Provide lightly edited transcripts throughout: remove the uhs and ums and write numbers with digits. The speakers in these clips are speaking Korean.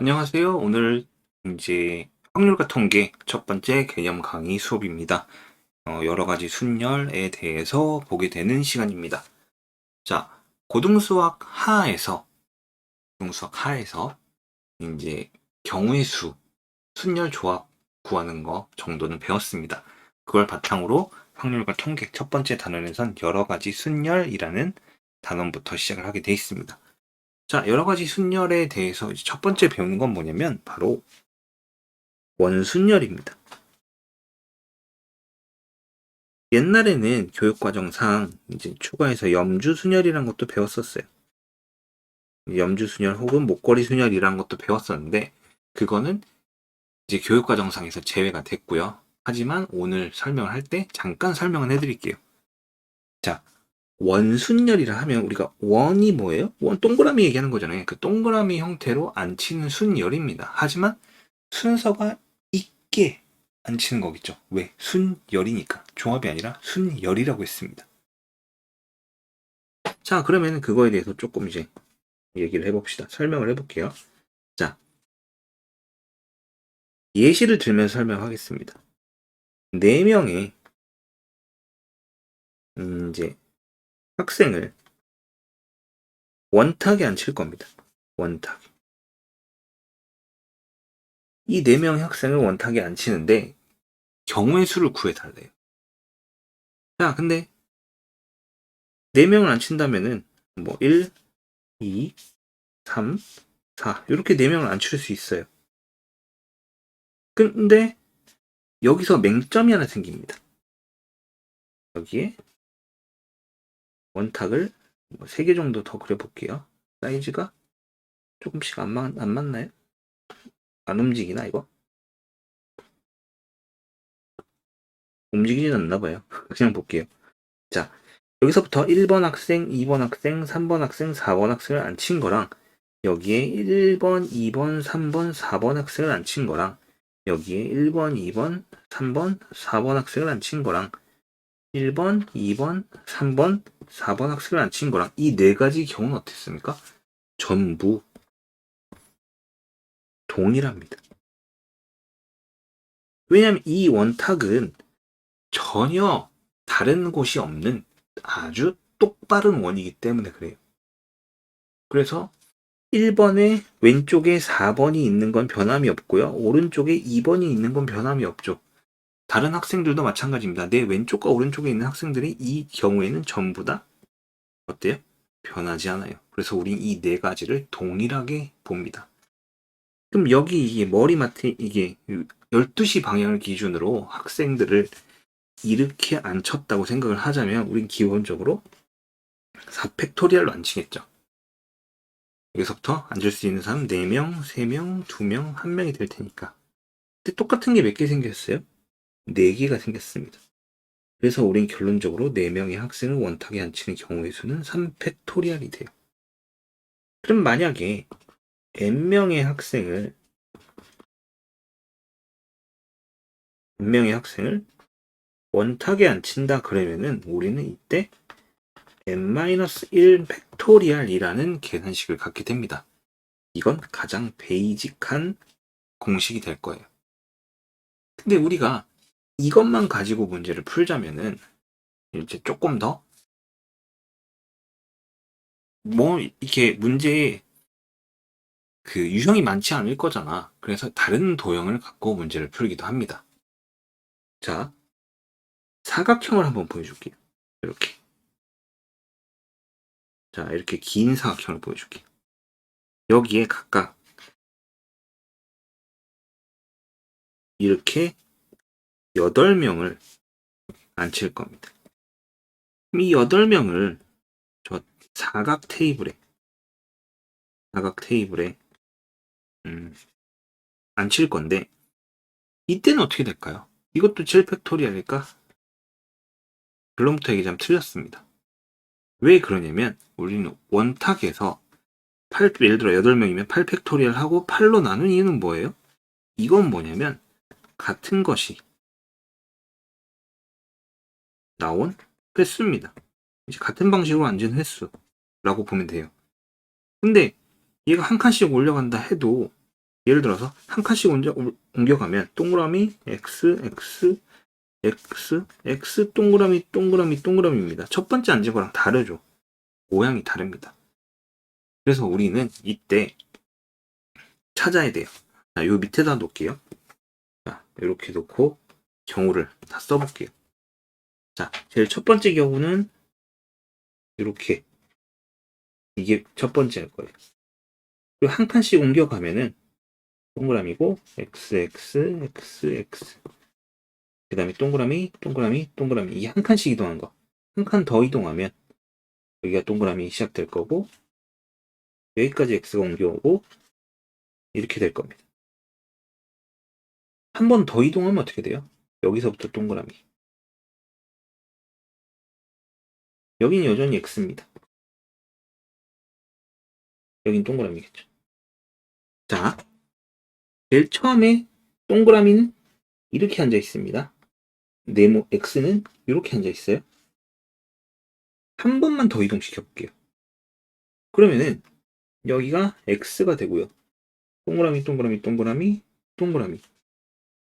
안녕하세요. 오늘 이제 확률과 통계 첫 번째 개념 강의 수업입니다. 여러 가지 순열에 대해서 보게 되는 시간입니다. 자, 고등수학 하에서 이제 경우의 수, 순열 조합 구하는 거 정도는 배웠습니다. 그걸 바탕으로 확률과 통계 첫 번째 단원에선 여러 가지 순열이라는 단원부터 시작을 하게 되어 있습니다. 자, 여러 가지 순열에 대해서 이제 첫 번째 배우는 건 뭐냐면 바로 원순열입니다. 옛날에는 교육과정상 이제 추가해서 염주순열이라는 것도 배웠었어요. 염주순열 혹은 목걸이순열이라는 것도 배웠었는데 그거는 이제 교육과정상에서 제외가 됐고요. 하지만 오늘 설명을 할 때 잠깐 설명을 해드릴게요. 자, 원순열이라 하면 우리가 원이 뭐예요? 원 동그라미 얘기하는 거잖아요. 그 동그라미 형태로 앉히는 순열입니다. 하지만 순서가 있게 앉히는 거겠죠. 왜? 순열이니까. 종합이 아니라 순열이라고 했습니다. 자, 그러면 그거에 대해서 조금 이제 얘기를 해봅시다. 설명을 해볼게요. 자, 예시를 들면서 설명하겠습니다. 4명의 이제 학생을 원탁에 앉힐 겁니다. 원탁. 이 4명의 학생을 원탁에 앉히는데 경우의 수를 구해달래요. 자, 근데 4명을 앉힌다면은 뭐 1, 2, 3, 4 이렇게 4명을 앉힐 수 있어요. 근데 여기서 맹점이 하나 생깁니다. 여기에 원탁을 3개 정도 더 그려볼게요. 사이즈가 조금씩 안 맞나요? 안 움직이나 이거? 움직이진 않나 봐요. 그냥 볼게요. 자, 여기서부터 1번 학생, 2번 학생, 3번 학생, 4번 학생을 앉힌 거랑 여기에 1번, 2번, 3번, 4번 학생을 앉힌 거랑 여기에 1번, 2번, 3번, 4번 학생을 앉힌 거랑 1번, 2번, 3번, 4번 학생을 앉힌 거랑 이 4가지 경우는 어땠습니까? 전부 동일합니다. 왜냐하면 이 원탁은 전혀 다른 곳이 없는 아주 똑바른 원이기 때문에 그래요. 그래서 1번에 왼쪽에 4번이 있는 건 변함이 없고요. 오른쪽에 2번이 있는 건 변함이 없죠. 다른 학생들도 마찬가지입니다. 내 왼쪽과 오른쪽에 있는 학생들이 이 경우에는 전부 다 어때요? 변하지 않아요. 그래서 우린 이 4가지를 동일하게 봅니다. 그럼 여기 이게 머리맡에 이게 12시 방향을 기준으로 학생들을 이렇게 앉혔다고 생각을 하자면 우린 기본적으로 4팩토리얼로 앉히겠죠. 여기서부터 앉을 수 있는 사람 4명, 3명, 2명, 1명이 될 테니까. 근데 똑같은 게 몇 개 생겼어요? 4개가 생겼습니다. 그래서 우린 결론적으로 4명의 학생을 원탁에 앉히는 경우의 수는 3팩토리얼이 돼요. 그럼 만약에 n명의 학생을 원탁에 앉힌다 그러면은 우리는 이때 n-1 팩토리얼이라는 계산식을 갖게 됩니다. 이건 가장 베이직한 공식이 될 거예요. 근데 우리가 이것만 가지고 문제를 풀자면은 이제 조금 더 이렇게 문제에 그 유형이 많지 않을 거잖아. 그래서 다른 도형을 갖고 문제를 풀기도 합니다. 자, 사각형을 한번 보여줄게요. 이렇게. 자, 이렇게 긴 사각형을 보여줄게요. 여기에 각각 이렇게 8명을 앉힐 겁니다. 이 8명을 저 사각 테이블에 앉힐 건데 이때는 어떻게 될까요? 이것도 7팩토리얼일까? 결론부터 얘기하자면 틀렸습니다. 왜 그러냐면 우리는 원탁에서 예를 들어 8명이면 8팩토리얼 하고 8로 나눈 이유는 뭐예요? 이건 뭐냐면 같은 것이 나온 횟수입니다. 이제 같은 방식으로 앉은 횟수라고 보면 돼요. 근데 얘가 한 칸씩 올려간다 해도 예를 들어서 한 칸씩 옮겨가면 동그라미 x x x x 동그라미 동그라미 동그라미입니다. 첫 번째 앉은 거랑 다르죠. 모양이 다릅니다. 그래서 우리는 이때 찾아야 돼요. 자, 요 밑에다 놓을게요. 자, 이렇게 놓고 경우를 다 써볼게요. 자, 제일 첫 번째 경우는 이렇게 이게 첫 번째일 거예요. 그리고 한 칸씩 옮겨가면은 동그라미고 x x x x 그 다음에 동그라미 동그라미 동그라미 이게 한 칸씩 이동한 거. 한 칸 더 이동하면 여기가 동그라미 시작될 거고 여기까지 x가 옮겨오고 이렇게 될 겁니다. 한 번 더 이동하면 어떻게 돼요? 여기서부터 동그라미. 여기는 여전히 x입니다. 여긴 동그라미겠죠. 자, 제일 처음에 동그라미는 이렇게 앉아 있습니다. 네모 x는 이렇게 앉아 있어요. 한 번만 더 이동시켜 볼게요. 그러면은 여기가 x가 되고요. 동그라미 동그라미 동그라미 동그라미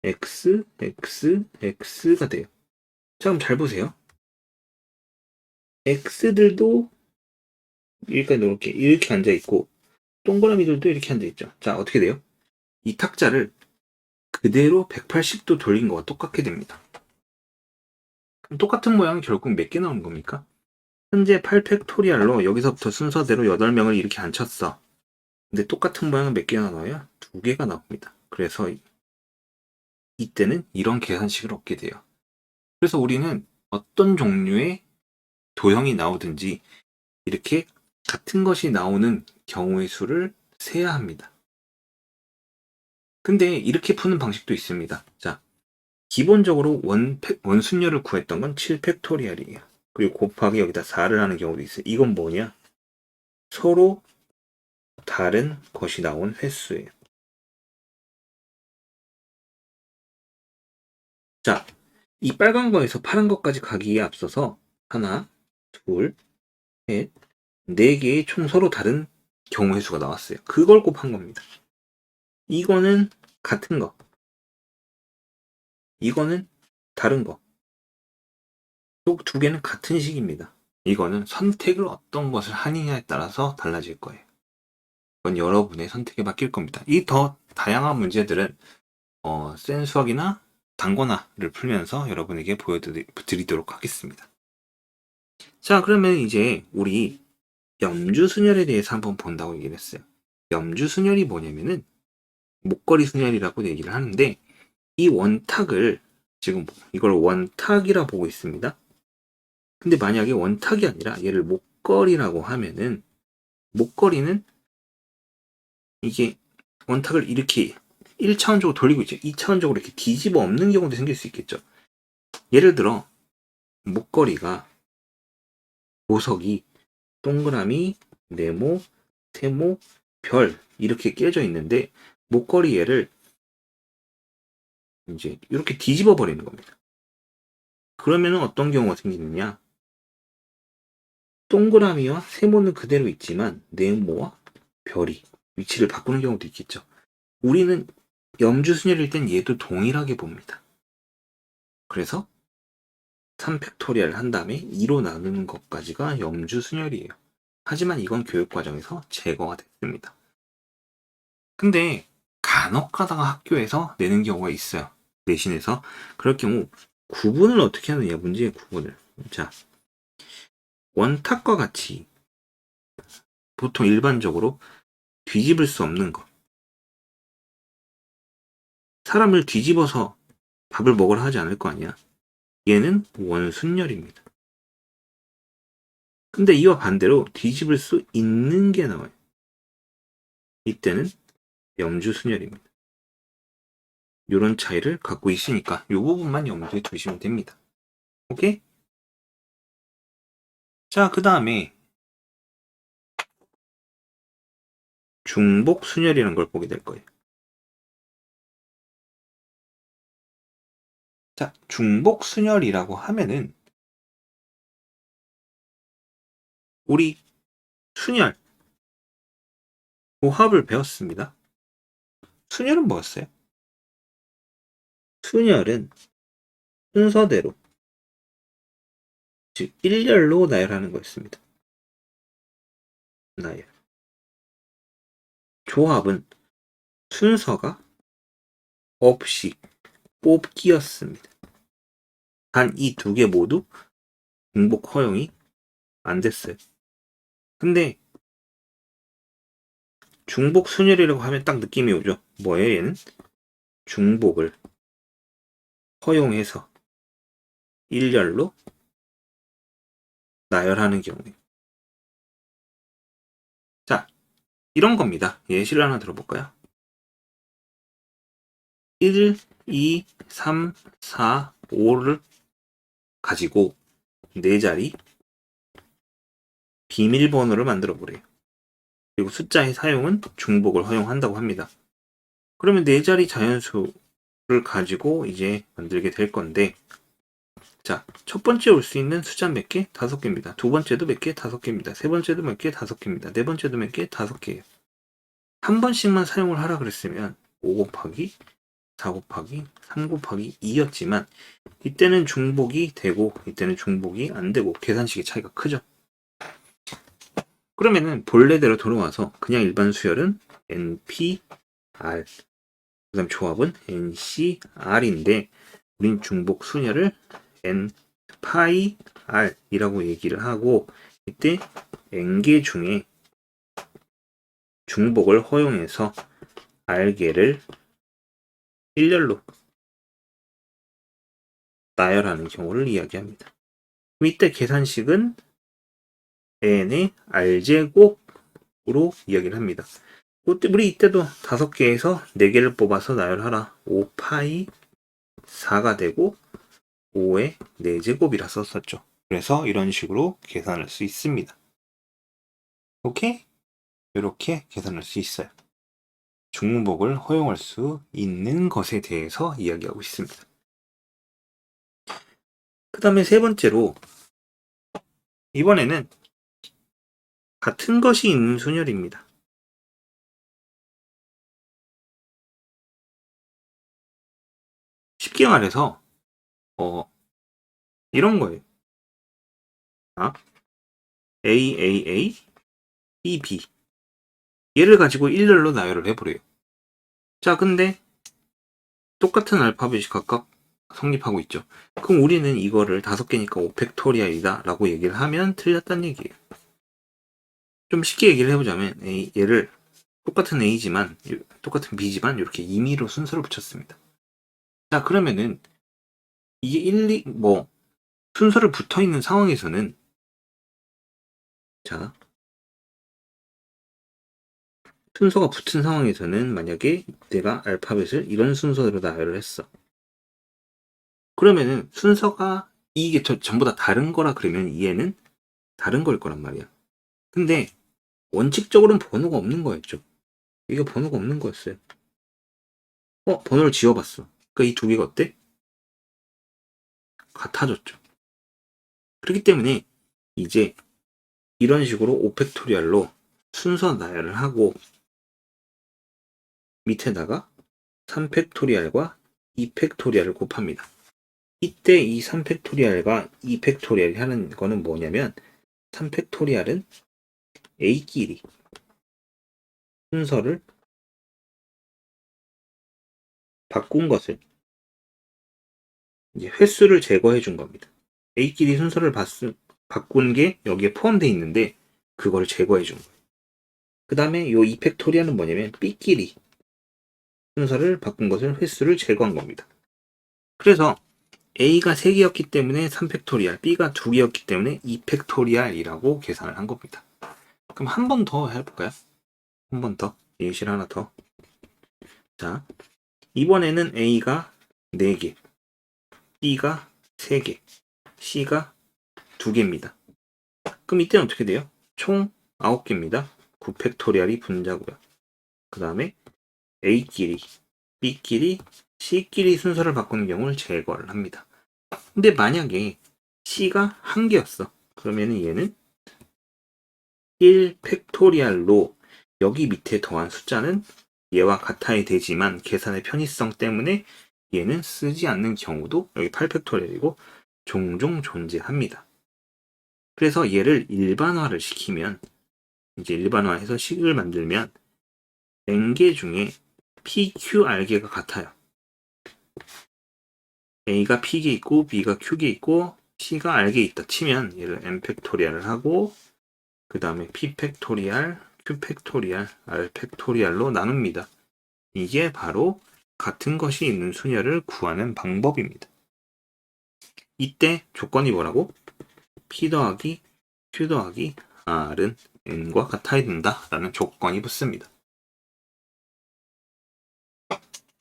x x x가 돼요. 자, 그럼 잘 보세요. x들도 여기까지 이렇게 앉아 있고 동그라미들도 이렇게 앉아 있죠. 자, 어떻게 돼요? 이 탁자를 그대로 180도 돌린 거와 똑같게 됩니다. 그럼 똑같은 모양은 결국 몇 개 나오는 겁니까? 현재 8팩토리얼로 여기서부터 순서대로 8명을 이렇게 앉혔어. 근데 똑같은 모양은 몇 개가 나와요? 2개가 나옵니다. 그래서 이때는 이런 계산식을 얻게 돼요. 그래서 우리는 어떤 종류의 도형이 나오든지 이렇게 같은 것이 나오는 경우의 수를 세야 합니다. 근데 이렇게 푸는 방식도 있습니다. 자, 기본적으로 원순열을 구했던 건 7팩토리얼이에요. 그리고 곱하기 여기다 4를 하는 경우도 있어요. 이건 뭐냐? 서로 다른 것이 나온 횟수예요. 자, 이 빨간 거에서 파란 것까지 가기에 앞서서 하나, 둘, 셋, 네 개의 총 서로 다른 경우 횟수가 나왔어요. 그걸 곱한 겁니다. 이거는 같은 거. 이거는 다른 거. 또 두 개는 같은 식입니다. 이거는 선택을 어떤 것을 하느냐에 따라서 달라질 거예요. 그건 여러분의 선택에 맡길 겁니다. 이 더 다양한 문제들은 센 수학이나 단권화를 풀면서 여러분에게 보여드리도록 하겠습니다. 자, 그러면 이제 우리 염주순열에 대해서 한번 본다고 얘기를 했어요. 염주순열이 뭐냐면은 목걸이 순열이라고 얘기를 하는데 이 원탁을 지금 이걸 원탁이라 보고 있습니다. 근데 만약에 원탁이 아니라 얘를 목걸이라고 하면은 목걸이는 이게 원탁을 이렇게 1차원적으로 돌리고 있죠. 2차원적으로 이렇게 뒤집어 엎는 경우도 생길 수 있겠죠. 예를 들어 목걸이가 보석이 동그라미, 네모, 세모, 별 이렇게 깨져 있는데 목걸이 얘를 이제 이렇게 뒤집어 버리는 겁니다. 그러면 어떤 경우가 생기느냐? 동그라미와 세모는 그대로 있지만 네모와 별이 위치를 바꾸는 경우도 있겠죠. 우리는 염주순열일 땐 얘도 동일하게 봅니다. 그래서 3팩토리얼 한 다음에 2로 나누는 것까지가 염주순열이에요. 하지만 이건 교육과정에서 제거가 됐습니다. 근데 간혹 가다가 학교에서 내는 경우가 있어요. 내신에서. 그럴 경우 구분을 어떻게 하느냐, 문제의 구분을. 자, 원탁과 같이 보통 일반적으로 뒤집을 수 없는 것. 사람을 뒤집어서 밥을 먹으라 하지 않을 거 아니야. 얘는 원순열입니다. 근데 이와 반대로 뒤집을 수 있는 게 나와요. 이때는 염주순열입니다. 이런 차이를 갖고 있으니까 이 부분만 염두에 두시면 됩니다. 오케이? 자, 그 다음에 중복순열이라는 걸 보게 될 거예요. 자, 중복순열이라고 하면은 우리 순열, 고합을 배웠습니다. 순열은 뭐였어요? 순열은 순서대로, 즉 일렬로 나열하는 거였습니다. 나열. 조합은 순서가 없이 뽑기였습니다. 단 이 두 개 모두 중복 허용이 안 됐어요. 근데 중복 순열이라고 하면 딱 느낌이 오죠. 뭐예요, 얘는? 중복을 허용해서 일렬로 나열하는 경우에. 자, 이런 겁니다. 예시를 하나 들어볼까요? 1, 2, 3, 4, 5를 가지고 4자리 비밀번호를 만들어 보래요. 그리고 숫자의 사용은 중복을 허용한다고 합니다. 그러면 4자리 자연수를 가지고 이제 만들게 될 건데, 자, 첫 번째 올 수 있는 숫자 몇 개? 5개입니다. 두 번째도 몇 개? 5개입니다. 세 번째도 몇 개? 5개입니다. 네 번째도 몇 개? 5개예요. 한 번씩만 사용을 하라 그랬으면 5 곱하기 4 곱하기 3 곱하기 2였지만 이때는 중복이 되고 이때는 중복이 안 되고 계산식의 차이가 크죠. 그러면은 본래대로 돌아와서 그냥 일반 수열은 NP, R, 그 다음 조합은 NC, R인데 우린 중복 순열을 N, 파이, R 이라고 얘기를 하고, 이때 N개 중에 중복을 허용해서 R개를 일렬로 나열하는 경우를 이야기합니다. 이때 계산식은 n의 r제곱으로 이야기를 합니다. 우리 이때도 5개에서 4개를 뽑아서 나열하라. 5파이 4가 되고 5의 4제곱이라 썼었죠. 그래서 이런 식으로 계산할 수 있습니다. 오케이? 이렇게 계산할 수 있어요. 중복을 허용할 수 있는 것에 대해서 이야기하고 있습니다. 그 다음에 세 번째로, 이번에는 같은 것이 있는 순열입니다. 쉽게 말해서 이런 거예요. AAA, BB 얘를 가지고 일렬로 나열을 해버려요. 자, 근데 똑같은 알파벳이 각각 성립하고 있죠. 그럼 우리는 이거를 5개니까 5팩토리얼이다 라고 얘기를 하면 틀렸다는 얘기예요. 좀 쉽게 얘기를 해보자면 얘를 똑같은 A지만 똑같은 B지만 이렇게 임의로 순서를 붙였습니다. 자, 그러면은 이게 1, 2, 순서를 붙어있는 상황에서는, 자, 순서가 붙은 상황에서는 만약에 내가 알파벳을 이런 순서대로 나열을 했어. 그러면은 순서가 이게 전부 다 다른 거라 그러면 얘는 다른 걸 거란 말이야. 근데 원칙적으로는 번호가 없는 거였죠. 이게 번호가 없는 거였어요. 번호를 지워봤어. 그러니까 이 두 개가 어때? 같아졌죠. 그렇기 때문에 이제 이런 식으로 5팩토리얼로 순서 나열을 하고 밑에다가 3팩토리얼과 2팩토리얼을 곱합니다. 이때 이 3팩토리얼과 2팩토리얼이 하는 거는 뭐냐면 3팩토리얼은 A끼리 순서를 바꾼 것을 이제 횟수를 제거해 준 겁니다. A끼리 순서를 바꾼 게 여기에 포함되어 있는데 그걸 제거해 준 거예요. 그 다음에 이 2팩토리얼은 뭐냐면 B끼리 순서를 바꾼 것을 횟수를 제거한 겁니다. 그래서 A가 3개였기 때문에 3팩토리얼, B가 2개였기 때문에 2팩토리얼이라고 계산을 한 겁니다. 그럼 한 번 더 해볼까요? 한 번 더. 예시를 하나 더. 자, 이번에는 A가 4개, B가 3개, C가 2개입니다. 그럼 이때는 어떻게 돼요? 총 9개입니다. 9팩토리얼이 분자고요. 그 다음에 A끼리, B끼리, C끼리 순서를 바꾸는 경우를 제거를 합니다. 근데 만약에 C가 1개였어. 그러면 얘는 1팩토리얼로 여기 밑에 더한 숫자는 얘와 같아야 되지만 계산의 편의성 때문에 얘는 쓰지 않는 경우도 여기 8팩토리얼이고 종종 존재합니다. 그래서 얘를 일반화를 시키면 이제 일반화해서 식을 만들면 n개 중에 PQR개가 같아요. A가 P개 있고 B가 Q개 있고 C가 R개 있다 치면 얘를 n 팩토리얼을 하고 그 다음에 P 팩토리얼, Q 팩토리얼, R 팩토리얼로 나눕니다. 이게 바로 같은 것이 있는 수녀를 구하는 방법입니다. 이때 조건이 뭐라고? P 더하기 Q 더하기 R은 n과 같아야 된다라는 조건이 붙습니다.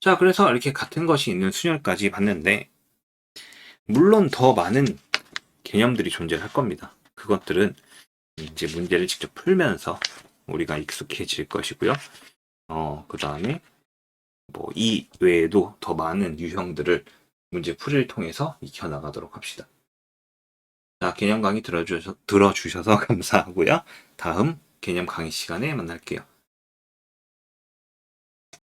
자, 그래서 이렇게 같은 것이 있는 수열까지 봤는데 물론 더 많은 개념들이 존재할 겁니다. 그것들은 이제 문제를 직접 풀면서 우리가 익숙해질 것이고요. 그 다음에 뭐 이 외에도 더 많은 유형들을 문제 풀이를 통해서 익혀나가도록 합시다. 자, 개념 강의 들어주셔서 감사하고요. 다음 개념 강의 시간에 만날게요.